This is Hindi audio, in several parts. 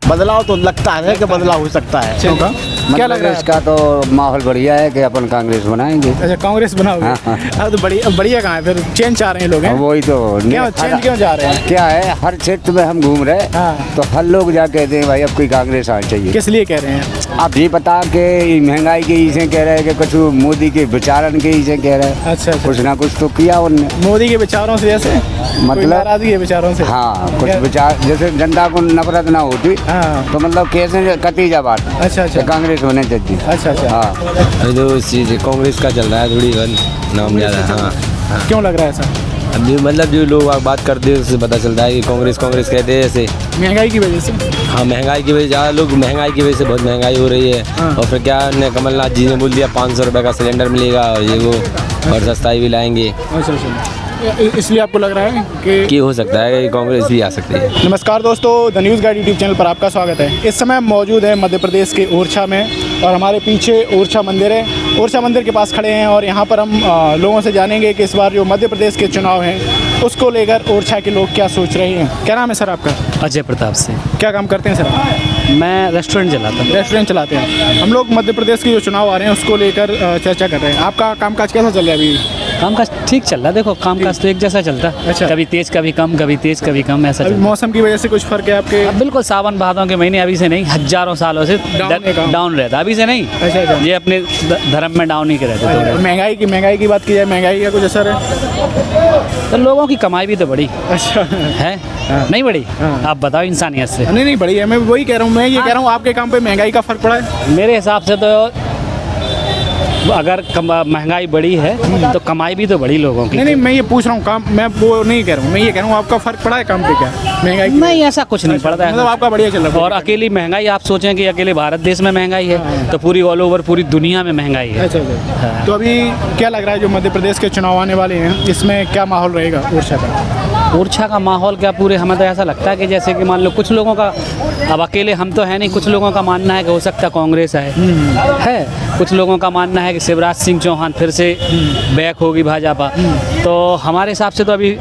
बदलाव तो लगता है कि बदलाव हो सकता है। क्या लग रहा है इसका? तो माहौल बढ़िया है कि अपन कांग्रेस बनाएंगे। अच्छा, कांग्रेस बनाओगे? हाँ, तो बढ़िया कहाँ है फिर? चेंज चाह रहे हैं लोग हैं? वही तो क्यों चेंज क्यों जा रहे हैं? क्या है, हर क्षेत्र में हम घूम रहे हैं तो हर लोग जा कहते हैं भाई अब कोई कांग्रेस आना चाहिए। किस लिए कह रहे हैं? आप ये बता के महंगाई के इसे कह रहे हैं कि कुछ मोदी के विचारन के इसे कह रहे हैं। अच्छा, कुछ ना कुछ तो किया उनने मोदी के विचारों से, जैसे मतलब नाराजगी के विचारों से। हाँ, कुछ विचार जैसे जनता को नफरत ना होती तो मतलब कैसे कतीजा बात। अच्छा, कांग्रेस होने चाहिए। अच्छा, हाँ, जो चीज़ कांग्रेस का चल रहा है थोड़ी नाम ज़्यादा है। हाँ, क्यों लग रहा है ऐसा? अभी मतलब जो लोग बात करते हैं उससे पता चलता है कि कांग्रेस कहते हैं ऐसे। महंगाई की वजह से? हाँ, महंगाई की वजह, ज़्यादा लोग महंगाई की वजह से, बहुत महंगाई हो रही है। और फिर क्या कमलनाथ जी ने बोल दिया 500 रुपये का सिलेंडर मिलेगा और ये वो, और सस्ताई भी लाएंगे। अच्छा, इसलिए आपको लग रहा है कि हो सकता है कि कांग्रेस भी आ सकती है। नमस्कार दोस्तों, the news guide YouTube channel पर आपका स्वागत है। इस समय हम मौजूद हैं मध्य प्रदेश के ओरछा में और हमारे पीछे ओरछा मंदिर है। ओरछा मंदिर के पास खड़े हैं और यहाँ पर हम लोगों से जानेंगे कि इस बार जो मध्य प्रदेश के चुनाव हैं उसको लेकर ओरछा के लोग क्या सोच रहे हैं। क्या नाम है सर आपका? अजय प्रताप से। क्या काम करते हैं सर? मैं रेस्टोरेंट चलाता हूँ। रेस्टोरेंट चलाते हैं। हम लोग मध्य प्रदेश के जो चुनाव आ रहे हैं उसको लेकर चर्चा कर रहे हैं। आपका कामकाज कैसा चल रहा है अभी? कामकाज ठीक चल रहा है। देखो, कामकाज तो एक जैसा चलता है। अच्छा। कभी तेज कभी कम, कभी तेज कभी कम, ऐसा अभी चलता है। मौसम की वजह से कुछ फर्क है आपके? अब बिल्कुल सावन भादों के महीने अभी से नहीं, हजारों सालों से डाउन रहता है। अभी से नहीं, अच्छा। ये अपने धर्म में डाउन ही के रहते थे। महंगाई की बात की जाए, महंगाई का कुछ असर है? तो लोगों की कमाई भी तो बढ़ी अच्छा है, नहीं बढ़ी? आप बताओ इंसानियत से। नहीं बढ़ी है। मैं वही कह रहा हूँ, मैं ये कह रहा हूँ आपके काम पे महंगाई का फर्क पड़ा है? मेरे हिसाब से तो अगर महंगाई बढ़ी है तो कमाई भी तो बढ़ी लोगों की। नहीं, मैं ये पूछ रहा हूँ काम, मैं वो नहीं कह रहा हूँ। मैं ये कह रहा हूँ आपका फर्क पड़ा है काम पे क्या महंगाई की? नहीं, ऐसा कुछ नहीं पड़ता है। मतलब आपका बढ़िया चल रहा है। और अकेली महंगाई, आप सोचें कि अकेले भारत देश में महंगाई है तो पूरी ऑल ओवर पूरी दुनिया में महंगाई है। अच्छा। तो अभी क्या लग रहा है जो मध्य प्रदेश के चुनाव आने वाले हैं इसमें क्या माहौल रहेगा ओरछा का? ओरछा का माहौल क्या, पूरे हमें तो ऐसा लगता है कि जैसे कि मान लो कुछ लोगों का, अब अकेले हम तो है नहीं, कुछ लोगों का मानना है कि हो सकता कांग्रेस है। कुछ लोगों का मानना है कि शिवराज सिंह चौहान फिर से बैक होगी भाजपा। तो हमारे हिसाब से तो अभी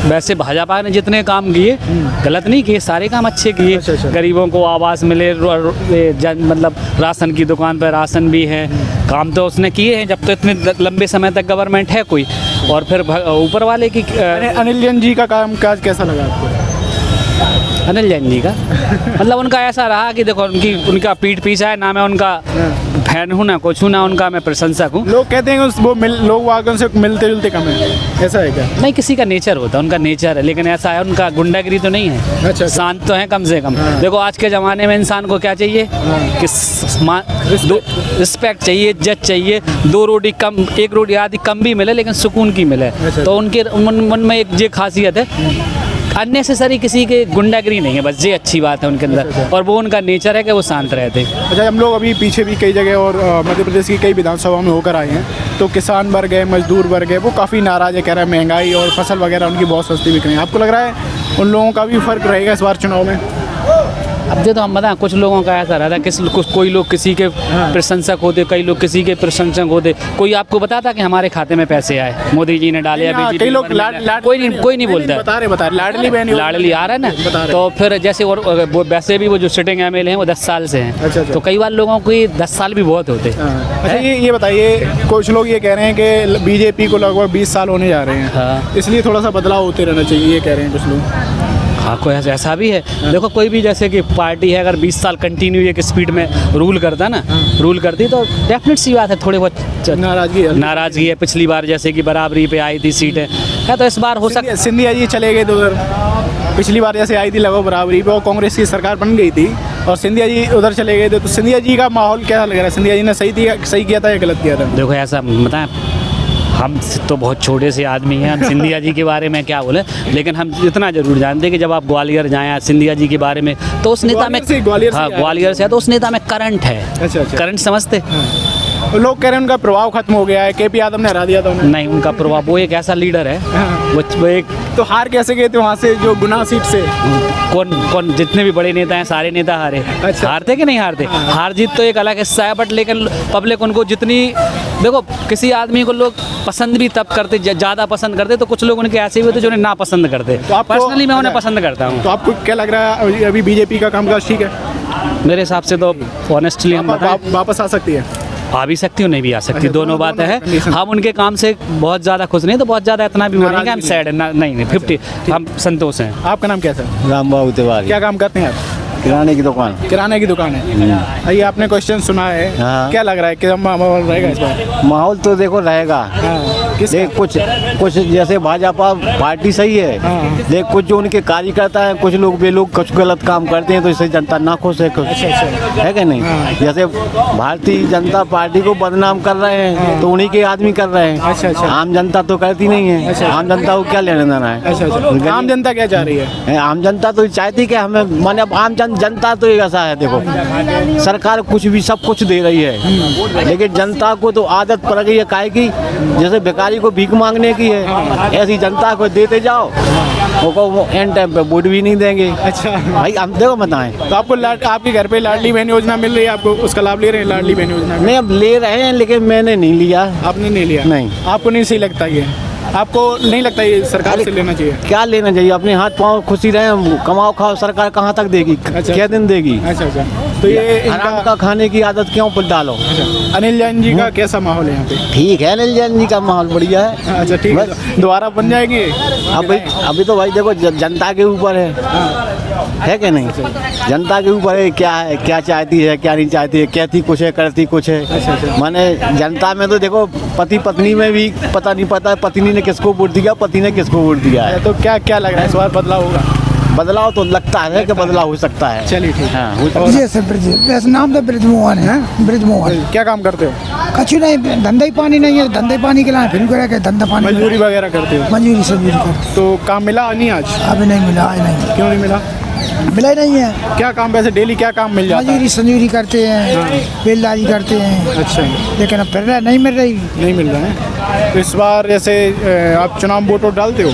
वैसे भाजपा ने जितने काम किए, गलत नहीं किए, सारे काम अच्छे किए। अच्छा। गरीबों को आवास मिले, मतलब राशन की दुकान पर राशन भी है, काम तो उसने किए हैं जब तो इतने लंबे समय तक गवर्नमेंट है कोई। और फिर ऊपर वाले की अनिल जैन जी का काम काज कैसा लगा आपको? अनिल जैन जी का मतलब उनका ऐसा रहा कि देखो, उनका पीठ पीछा है ना, मैं उनका फैन हूँ ना कुछ हूँ ना, उनका मैं प्रशंसक हूँ। लोग कहते हैं वो लोग वागन से मिलते जुलते कम है, ऐसा है क्या? नहीं, किसी का नेचर होता है, उनका नेचर है, लेकिन ऐसा है उनका गुंडागिरी तो नहीं है। अच्छा। शांत तो है कम से कम। देखो, आज के ज़माने में इंसान को क्या चाहिए कि रिस्पेक्ट चाहिए, इज्जत चाहिए। 2 रोटी कम, 1 रोटी आदि कम भी मिले लेकिन सुकून की मिले। तो उनके मन में एक ये खासियत है, अननेसेसरी किसी के गुंडागिरी नहीं है, बस ये अच्छी बात है उनके अंदर। और वो उनका नेचर है कि वो शांत रहते। अच्छा, हम लोग अभी पीछे भी कई जगह और मध्य प्रदेश की कई विधानसभा में होकर आए हैं तो किसान वर्ग है, मजदूर वर्ग है, वो काफ़ी नाराज़ है, कह रहा है महंगाई और फसल वगैरह उनकी बहुत सस्ती बिक रही है। आपको लग रहा है उन लोगों का भी फ़र्क रहेगा इस बार चुनाव में? अब देखो, हम बताएं, कुछ लोगों का ऐसा रहता है, कोई लोग किसी के प्रशंसक होते, कई लोग किसी के प्रशंसक होते। कोई आपको बताता कि हमारे खाते में पैसे आए, मोदी जी ने डाले, या कई लोग कोई नहीं बोलता है। बता रहे लाडली आ रहा है ना, तो फिर जैसे और वैसे भी वो जो सिटिंग MLA हैं वो 10 साल से हैं। अच्छा। तो कई बार लोगों को 10 साल भी बहुत होते। अच्छा, ये बताइए, कुछ लोग ये कह रहे हैं कि बीजेपी को लगभग 20 साल होने जा रहे हैं, इसलिए थोड़ा सा बदलाव होते रहना चाहिए, ये कह रहे हैं कुछ लोग। हाँ, कोई ऐसा भी है। देखो, कोई भी जैसे कि पार्टी है, अगर 20 साल कंटिन्यू एक स्पीड में रूल करता ना, रूल करती तो डेफिनेट सी बात है थोड़ी बहुत नाराजगी है। पिछली बार जैसे कि बराबरी पे आई थी सीटें, है तो इस बार हो सकता। सिंधिया जी चले गए तो उधर, पिछली बार जैसे आई थी लगभग बराबरी पे और कांग्रेस की सरकार बन गई थी और सिंधिया जी उधर चले गए थे, तो सिंधिया जी का माहौल क्या लग रहा है? सिंधिया जी ने सही किया था या गलत किया था? देखो, ऐसा बताएं, हम तो बहुत छोटे से आदमी हैं, हम सिंधिया जी के बारे में क्या बोले, लेकिन हम इतना जरूर जानते हैं कि जब आप ग्वालियर जाएं सिंधिया जी के बारे में, तो उस नेता में, ग्वालियर से तो उस नेता में करंट है। अच्छा। करंट समझते? लोग कह रहे हैं उनका प्रभाव खत्म हो गया है, केपी यादव ने हरा दिया था उन्हें। नहीं, उनका प्रभाव, वो एक ऐसा लीडर है, वो एक तो हार कैसे गए थे वहाँ से जो गुना सीट से? कौन जितने भी बड़े नेता हैं सारे नेता हारे। अच्छा। हारते कि नहीं हारते? हार जीत तो एक अलग हिस्सा है, बट लेकिन पब्लिक उनको जितनी, देखो किसी आदमी को लोग पसंद भी तब करते, ज़्यादा पसंद करते, तो कुछ लोग उनके ऐसे भी होते जो उन्हें ना पसंद करते। तो आपको- पर्सनली मैं उन्हें पसंद करता हूँ। तो आपको क्या लग रहा है अभी बीजेपी का कामकाज ठीक है? मेरे हिसाब से तो ऑनेस्टली हम बताएं, वापस आ सकती है? आ भी सकती हूँ, नहीं भी आ सकती, अच्छा, दोनों बातें हैं। condition। हम उनके काम से बहुत ज़्यादा खुश नहीं, तो बहुत ज़्यादा इतना भी वो नहीं कि हम नाराज़गी सैड है, नहीं 50 हम संतोष हैं। आपका नाम क्या है? राम बाबू तिवारी, क्या काम करते हैं आप? किराने की दुकान। किराने की दुकान है। ये आपने क्वेश्चन सुना है, हाँ। क्या लग रहा है कि माहौल रहेगा इस बार? माहौल तो देखो रहेगा, हाँ, किस देख कुछ जैसे भाजपा पार्टी सही है, हाँ। देख कुछ जो उनके कार्यकर्ता हैं, कुछ लोग वे लोग कुछ गलत काम करते हैं, तो इससे जनता ना खुश है कुछ, है कि नहीं? हाँ। जैसे भारतीय जनता पार्टी को बदनाम कर रहे हैं, तो उन्हीं के आदमी कर रहे हैं। अच्छा, अच्छा। आम जनता तो करती नहीं है। आम जनता को क्या लेना देना है? अच्छा, आम जनता क्या चाह रही है? आम जनता तो चाहती कि हमें, माने आम जनता तो एक ऐसा है, देखो सरकार कुछ भी सब कुछ दे रही है, लेकिन जनता को तो आदत पड़ गई है काहे की, जैसे भिखारी को भीख मांगने की है, ऐसी जनता को देते जाओ, वो एंड टाइम पे वोट भी नहीं देंगे। अच्छा भाई हम देखो बताएं, तो आपको आपके घर पे लाडली बहन योजना मिल रही है, आपको उसका लाभ ले रहे हैं लाडली बहन योजना का? नहीं अब ले रहे हैं, लेकिन मैंने नहीं लिया। आपने नहीं लिया? नहीं। आपको नहीं सही लगता ये? आपको नहीं लगता ये सरकार से लेना चाहिए? क्या लेना चाहिए? अपने हाथ पाँव खुशी रहे, कमाओ खाओ, सरकार कहाँ तक देगी? अच्छा। क्या दिन देगी? अच्छा अच्छा, तो ये आराम इनका का खाने की आदत क्यों पर डालो? अनिल जैन जी का कैसा माहौल है यहाँ पे? ठीक है, अनिल जैन जी का माहौल बढ़िया है। अच्छा ठीक है, बस। दोबारा बन जाएंगे? अभी तो भाई देखो जनता के ऊपर है कि नहीं? जनता के ऊपर है, क्या चाहती है क्या नहीं चाहती है, कहती कुछ है करती कुछ है। माने जनता में तो देखो पति पत्नी में भी पता नहीं पता पत्नी ने किसको वोट दिया, पति ने किसको वोट दिया है। तो क्या क्या लग रहा है इस बार बदलाव होगा? बदलाव तो लगता है कि बदलाव हो सकता है। चलिए ठीक है। हाँ, हो सकता है। जी सर, वैसे नाम तो ब्रिजमोहन है, ब्रिजमोहन। क्या काम करते हो? कछु नहीं, धंधा ही पानी नहीं है, धंधा ही पानी के लाए फिर कह के धंधा पानी मजदूरी वगैरह करते हो? मंजूरी सजूरी करते। तो काम मिला नहीं आज? अभी नहीं मिला, आज नहीं क्यों नहीं मिला? मिला ही नहीं है। क्या काम, वैसे डेली क्या काम मिल जाता है? मजूरी संजूरी करते हैं, बेलदारी करते हैं, अच्छा, लेकिन अब फिर नहीं मिल रही। नहीं मिल रहा है। तो इस बार जैसे आप चुनाव वोट डालते हो?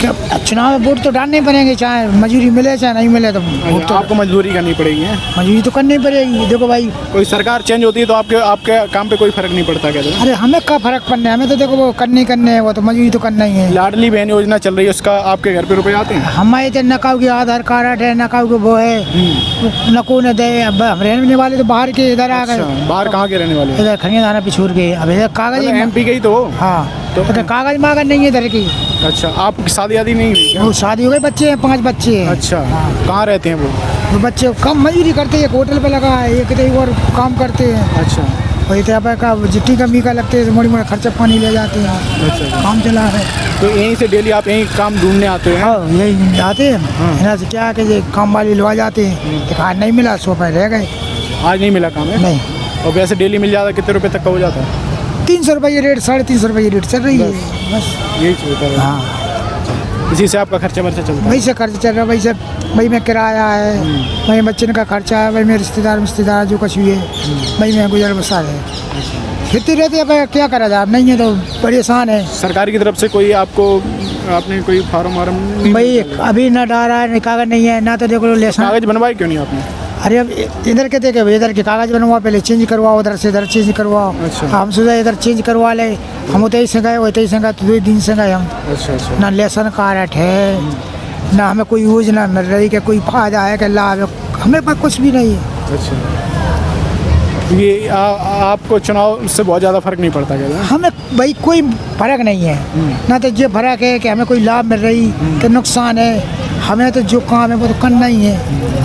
क्या अब चुनाव में वोट तो डालने पड़ेंगे, चाहे मजूरी मिले चाहे नहीं मिले, तो वोट तो आपको मजदूरी करनी पड़ेगी है? मजूरी तो करनी पड़ेगी। देखो भाई, कोई सरकार चेंज होती है तो आपके काम पे कोई फर्क नहीं पड़ता क्या? अरे हमें क्या फर्क पड़ना है, हमें तो देखो वो करने है, वो तो मजूरी तो करना ही है। लाडली बहन योजना चल रही है, उसका आपके घर पे रुपए आते हैं? हमारे तो नकाऊ के आधार कार्ड है, नकाऊ के वो है, नको न दे। अब हम रहने वाले तो बाहर के इधर आ गए, अच्छा, बाहर कहाँ के रहने वाले हो? इधर खनिया दाना पिछूर गए। अब इधर कागज एमपी के ही तो हो? हाँ, तो- तो कागज मांगा नहीं है इधर की। अच्छा, आप शादी आदि नहीं हुई क्या? वो शादी हो गई, बच्चे हैं, 5 बच्चे हैं। अच्छा, कहाँ रहते हैं वो? वो बच्चे कम मजदूरी करते हैं, एक होटल पे लगा है, एक कहीं और काम करते हैं। अच्छा और इतना का जिट्टी कमी का लगते हैं, मोड़ी मोड़ी खर्चा पानी ले जाते हैं, अच्छा, काम चला है। तो यहीं से डेली आप यहीं काम ढूंढने आते हैं? हाँ, यही आते हैं, यहाँ से क्या कि ये काम वाली लवा जाते हैं। एक आज नहीं मिला, 100 रुपये रह गए। आज नहीं मिला काम है? नहीं, और वैसे डेली मिल जाता कितने रुपए तक का हो जाता है? 300 रुपये रेट, 350 रुपये रेट चल रही है बस। यही चलता है? हाँ, इसी से आपका खर्चा वर्चा चलता है? वही से खर्च चल रहा है, वही से वही में किराया है, वही बच्चन का खर्चा है, वही में रिश्तेदार जो कुछ भी है, वही में गुजर बसा है। खेती रहती है, अब क्या करा जाए, अब नहीं है तो परेशान है। सरकार की तरफ से कोई आपने कोई फार्म वार्म नहीं? भाई अभी ना डारा है, ना कागज नहीं है, ना तो देखो लेसन। कागज बनवाए क्यों नहीं आपने? अरे अब इधर के देखे, इधर के कागज बनवा, पहले चेंज करवाओ, उधर से इधर चेंज करवाओ। अच्छा। हम सोचा इधर चेंज करवा ले, हम उतई से गए, वही से गए, तो 2 दिन से गए हम। अच्छा अच्छा, ना लेसन कार्ड है, ना हमें कोई योजना मिल रही कि कोई फायदा है कि लाभ है, हमें पास कुछ भी नहीं है। अच्छा। ये आपको चुनाव से बहुत ज़्यादा फर्क नहीं पड़ता क्या? हमें भाई कोई फर्क नहीं है, ना तो ये फर्क है कि हमें कोई लाभ मिल रही कि नुकसान है, हमें तो जो काम है वो तो करना ही है।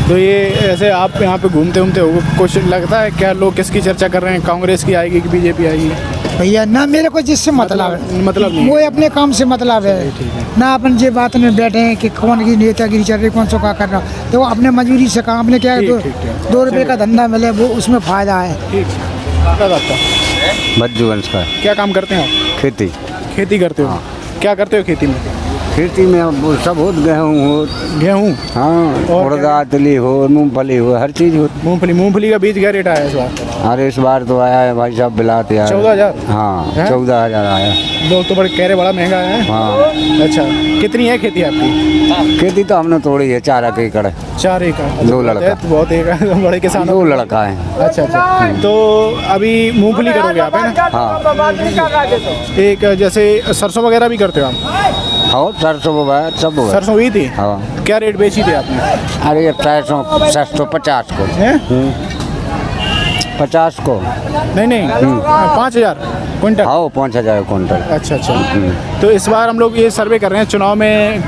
तो ये ऐसे आप यहाँ पे घूमते हो, कुछ लगता है क्या लोग किसकी चर्चा कर रहे हैं, कांग्रेस की आएगी कि बीजेपी आएगी? भैया ना मेरे को जिससे मतलब मतलब नहीं है। वो अपने काम से मतलब है, ना अपन ये बात में बैठे हैं कि कौन की नेतागिरी चल रही, कौन सा क्या कर रहा, तो वो अपने मजदूरी से काम, अपने क्या है, ठीक, ठीक। 2 रुपये का धंधा मिले वो उसमें फायदा है। ठीक है। क्या आपका बज्जू वंश का क्या काम करते हैं आप? खेती। खेती करते हो? क्या करते हो खेती में? खेती में अब वो सब हो, गेहूँ हो, गेहूँ हाँ, और उड़दा तिली हो, मूंगफली हो, हर चीज़ हो। मूंगफली का बीज क्या रेट आया इस बार? अरे इस बार तो आया है भाई साहब बिलात यार 14,000? हाँ हैं? 14,000 आया। लोग तो बड़े कह रहे बड़ा महंगा है। हाँ अच्छा, कितनी है खेती आपकी? खेती तो हमने तोड़ी है 4 एकड़ है। 4 एकड़? दो लड़का। तो बहुत एक बड़े किसान 2 लड़का है। अच्छा अच्छा, तो अभी मूंगफली करोगे आप, है ना? हाँ एक जैसे सरसों वगैरह भी करते हो आप? और सरसों बोया सब हुआ। सरसों हुई थी? हाँ क्या रेट बेची थी आपने? अरे ये 450 को, हैं? 50 को। नहीं नहीं, 5,000 क्विंटल? हाँ 5,000 कुंटल। अच्छा अच्छा, तो इस बार हम लोग ये सर्वे कर रहे हैं चुनाव में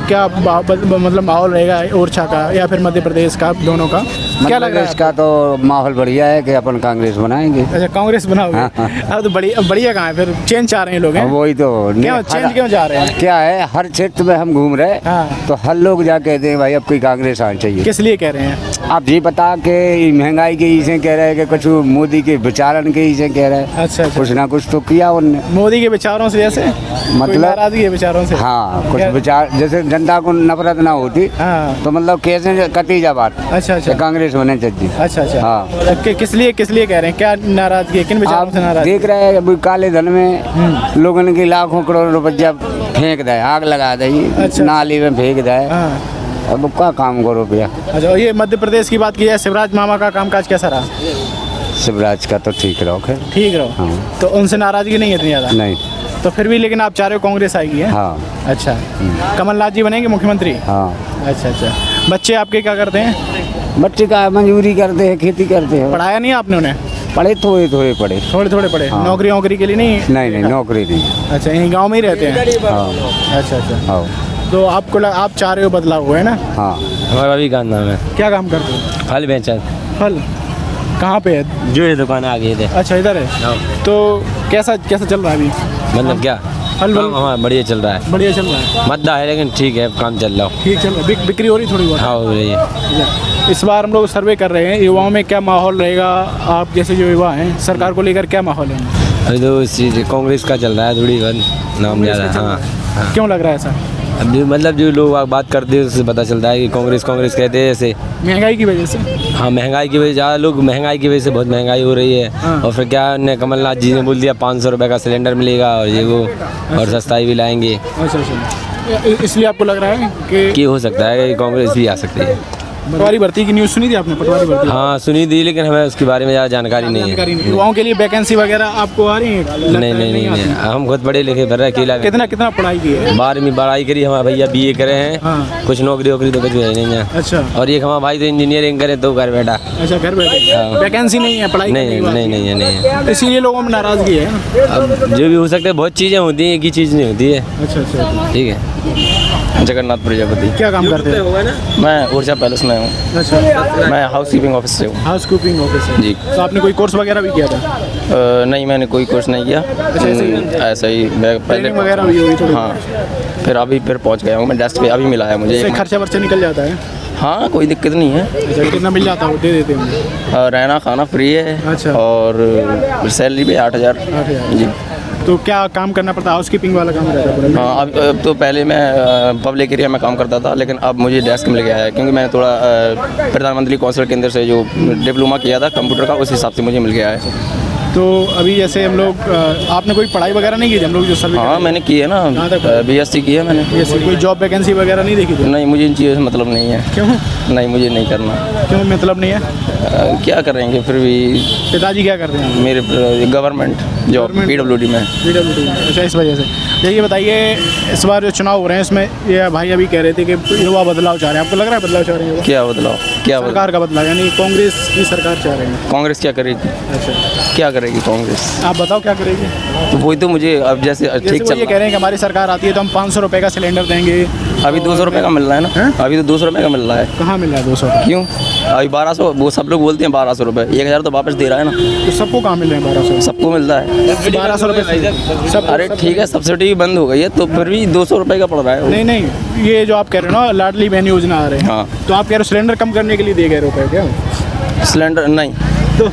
क्या मतलब माहौल रहेगा ओरछा का या फिर मध्य प्रदेश का, दोनों का क्या लग रहा है? इसका तो माहौल बढ़िया है कि अपन कांग्रेस बनाएंगे। अच्छा, कांग्रेस बनाओगे? हाँ, हाँ। अब तो बढ़िया कहाँ है फिर? चेंज चाह रहे हैं लोग, हैं? वही तो क्यों चेंज क्यों जा रहे हैं? क्या है, हर क्षेत्र में हम घूम रहे हाँ। तो हर लोग जा कहते हैं भाई अब कोई कांग्रेस आनी चाहिए। किस लिए कह रहे हैं? आप जी बता के महंगाई के इसे कह रहे हैं कि कुछ मोदी के विचारण के इसे कह रहे हैं। अच्छा अच्छा, कुछ ना कुछ तो किया उनने। मोदी के विचारों से जैसे मतलब नाराजगी है विचारों से? हाँ कुछ क्या? विचार, जैसे जनता को नफरत ना होती हाँ। तो मतलब कैसे कटी जा बात। अच्छा अच्छा, कांग्रेस होने चाहिए। अच्छा अच्छा, हाँ। किस लिए कह रहे हैं? क्या नाराजगी है? किन विचारों आप से नाराज? देख रहे हैं अभी काले धन में लोगों ने लाखों करोड़ रुपया फेंक दे, आग लगा दे, अच्छा। नाली में फेंक दे। हाँ। अब क्या काम करो भैया। अच्छा, और ये मध्य प्रदेश की बात की जाए, शिवराज मामा का कामकाज कैसा रहा? शिवराज का तो ठीक रहो खैर। ठीक रहो। हाँ। तो उनसे नाराजगी नहीं है इतनी ज़्यादा? नहीं। तो फिर भी लेकिन आप चाह रहे हो कांग्रेस आएगी, है? हाँ अच्छा, कमलनाथ जी बनेंगे मुख्यमंत्री? हाँ। अच्छा अच्छा, बच्चे आपके क्या करते हैं? बच्चे का मजदूरी करते हैं, खेती करते हैं। पढ़ाया नहीं आपने उन्हें? पढ़े थोड़े थोड़े पढ़े। थोड़े थोड़े पढ़े? हाँ। नौकरी के लिए नहीं? नहीं नौकरी नहीं। अच्छा, यहीं गांव में ही रहते हैं? हाँ अच्छा अच्छा, हाँ तो आप चाह रहे हो बदलाव हुआ, है ना? हाँ। हमारा भाभी का नाम है। क्या काम करते हो? फल बेचा, फल? कहाँ पे है? जो ये दुकान आगे थे। अच्छा, इधर है। हाँ। तो कैसा चल रहा है अभी? मतलब क्या फल काम हमारा बढ़िया चल रहा है। बढ़िया चल रहा है? मद्दा है लेकिन ठीक है, काम चल रहा हो। ठीक चल रहा है, बिक्री हो रही थोड़ी बहुत? हाँ हो रही है। इस बार हम लोग सर्वे कर रहे हैं युवाओं में क्या माहौल रहेगा, आप जैसे जो युवा हैं सरकार को लेकर क्या माहौल है? अभी तो इस चीज़ कांग्रेस का चल रहा है थोड़ी बहुत नाम ज़्यादा। हाँ, क्यों लग रहा है ऐसा? अब जो मतलब जो लोग बात करते हैं उससे पता चलता है कि कांग्रेस कहते हैं जैसे। महंगाई की वजह से? हाँ, महंगाई की वजह, ज़्यादा लोग महंगाई की वजह से बहुत महंगाई हो रही है। हाँ। और फिर क्या ने कमलनाथ जी ने बोल दिया 500 रुपये का सिलेंडर मिलेगा और ये वो और सस्ताई भी लाएंगे। अच्छा अच्छा, इसलिए आपको लग रहा है कि हो सकता है कि कांग्रेस भी आ सकती है। पटवारी भर्ती की न्यूज़ सुनी थी आपने? पटवारी भर्ती? हाँ सुनी थी, लेकिन हमें उसके बारे में ज़्यादा जानकारी नहीं है। जानकारी नहीं। युवाओं के लिए वैकेंसी वगैरह आपको आ रही है? नहीं, हम खुद पढ़े लिखे भर रहे अकेला। कितना पढ़ाई की है? 12वीं पढ़ाई करी हमारे भैया, BA करे हैं। हाँ। कुछ नौकरी तो कुछ है नहीं है। अच्छा। और एक हमारा भाई तो इंजीनियरिंग करे तो घर बैठा। अच्छा, घर बैठे? हाँ। वैकेंसी नहीं है पढ़ाई करने के बाद? नहीं है। इसीलिए लोगों में नाराजगी है। अब जो भी हो सकता है, बहुत चीज़ें होती हैं, एक ही चीज़ नहीं होती है। अच्छा अच्छा, ठीक है। जगन्नाथ प्रजापति। क्या काम करते हैं? मैं ऊर्जा पैलेस में हूँ। अच्छा, मैं हाउस कीपिंग ऑफिस से हूँ। हाउस कीपिंग ऑफिसर जी। तो आपने कोई कोर्स वगैरह भी किया था? नहीं, मैंने कोई कोर्स नहीं किया। ऐसा ही मैं पहले ट्रेनिंग वगैरह हुई होगी थोड़ी? हाँ, फिर पहुँच गया हूँ मैं डेस्क पे, अभी मिला है मुझे। इससे खर्चा वर्चा निकल जाता है? हाँ, कोई दिक्कत नहीं है। अच्छा, कितना मिल जाता है? वो दे देते हैं? रहना खाना फ्री है। अच्छा। और सैलरी भी 8,000। 8,000। जी। तो क्या काम करना पड़ता है? हाउस कीपिंग वाला काम रहता है पूरा? हाँ, अब तो पहले मैं पब्लिक एरिया में काम करता था, लेकिन अब मुझे डेस्क मिल गया है क्योंकि मैंने थोड़ा प्रधानमंत्री कौशल केंद्र से जो डिप्लोमा किया था कंप्यूटर का, उस हिसाब से मुझे मिल गया है। तो अभी जैसे हम लोग आपने कोई पढ़ाई वगैरह नहीं की थी? हम लोग जो सर्वे हाँ, मैंने की है ना, कहाँ तक? BSc की है मैंने। कोई जॉब वैकेंसी वगैरह नहीं देखी थी? नहीं, मुझे इन चीज़ों से मतलब नहीं है। क्यों? नहीं, मुझे नहीं करना। क्यों मतलब नहीं है? क्या करेंगे फिर भी। पिताजी क्या करते हैं? मेरे गवर्नमेंट जॉब PWD में। PWD में? अच्छा, इस वजह से। ये बताइए, इस बार जो चुनाव हो रहे हैं इसमें ये भाई अभी कह रहे थे कि युवा बदलाव चाह रहे हैं, आपको लग रहा है बदलाव चाह रहे हैं? क्या बदलाव? सरकार का बदलाव, यानी कांग्रेस की सरकार चाह रहे हैं? कांग्रेस क्या करेगी? अच्छा, क्या करेगी कांग्रेस? आप बताओ क्या करेगी? तो वही तो मुझे अब जैसे ठीक वो चल ये कह रहे हैं कि हमारी सरकार आती है तो हम 500 रुपये का सिलेंडर देंगे। अभी 200 रुपये का मिल रहा है ना? हैं? अभी तो 200 रुपये का मिल रहा है। कहाँ मिल रहा है 200? क्यों? अभी 1200, वो सब लोग बोलते हैं 1200 रुपये, 1000 तो वापस दे रहा है ना। तो सबको कहाँ मिल रहे हैं 1200? सबको मिल रहा है 1200 रुपये सब? अरे ठीक है, सब्सिडी भी बंद हो गई है तो फिर भी 200 रुपये का पड़ रहा है वो। नहीं, ये जो आप कह रहे हो ना लाडली बहन योजना आ रहे हैं, हाँ। तो आप कह रहे हो सिलेंडर कम करने के लिए दिए गए रुपए क्या? सिलेंडर नहीं, तो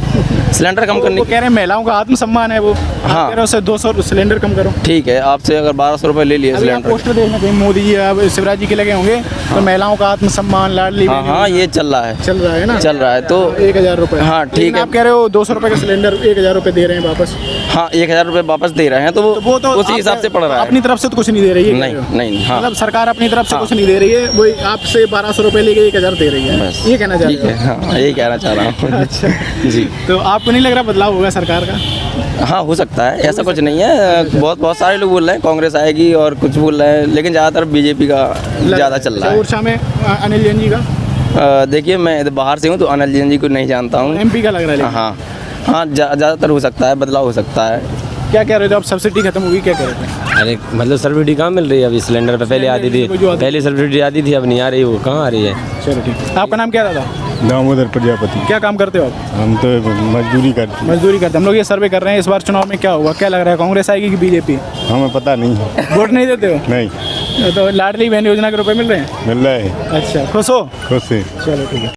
सिलेंडर कम करने वो कह रहे हैं महिलाओं का आत्मसम्मान है वो, आप हाँ। कह रहे हो उससे 200 सिलेंडर कम करो। ठीक है, आपसे अगर 1200 रुपये ले लिए अभी आप सिलेंडर। पोस्टर देखना कहीं मोदी जी अब शिवराज जी के लगे होंगे तो महिलाओं का आत्मसम्मान लाडली हाँ बहन हाँ, ये चल रहा है, चल रहा है ना, चल रहा है तो 1000 रुपये। हाँ, ठीक लेकिन है। आप कह रहे हो 200 रुपये का सिलेंडर 1000 रुपये दे रहे हैं वापस, हाँ 1000 रुपये वापस दे रहे हैं तो वो तो उसी हिसाब से पड़ रहा है। अपनी तरफ से तो कुछ नहीं दे रही है, नहीं, कह रहे हो। नहीं, हाँ। मतलब सरकार अपनी तरफ से हाँ। कुछ नहीं दे रही है, वही आपसे 1200 रुपये लेके 1000 दे रही है, बस ये कहना चाह ठीक रहे है, हो। हाँ यही कहना चाह रहा हूँ। अच्छा, जी तो आपको नहीं लग रहा बदलाव होगा सरकार का? हाँ, हो सकता है, ऐसा कुछ नहीं है। बहुत सारे लोग बोल रहे हैं कांग्रेस आएगी और कुछ बोल रहे हैं, लेकिन ज़्यादातर बीजेपी का ज़्यादा चल रहा है। ओरछा में अनिल जैन जी का, देखिए मैं इधर बाहर से हूँ तो अनिल जैन जी को नहीं जानता हूँ। MP का लग रहा है लेकिन। हाँ हाँ, ज़्यादातर हो सकता है, बदलाव हो सकता है। क्या कह रहे थे आप, सब्सिडी खत्म होगी, क्या कह रहे थे? अरे मतलब सब्सिडी कहाँ मिल रही है अभी सिलेंडर पे? पहले आती थी, पहले सब्सिडी आती थी, अब नहीं आ रही, वो कहाँ आ रही है? चलो ठीक। आपका नाम क्या दादा? दामोदर प्रजापति। क्या काम करते हो आप? हम तो मजदूरी करते हैं। मजदूरी करते हैं। हम लोग ये सर्वे कर रहे हैं इस बार चुनाव में क्या होगा, क्या लग रहा है, कांग्रेस आएगी कि बीजेपी? हमें पता नहीं है। वोट नहीं देते हो? नहीं तो लाडली बहन योजना के रुपए मिल रहे हैं? मिल रहा है, अच्छा, खुश हो? खुश से। चलो ठीक है।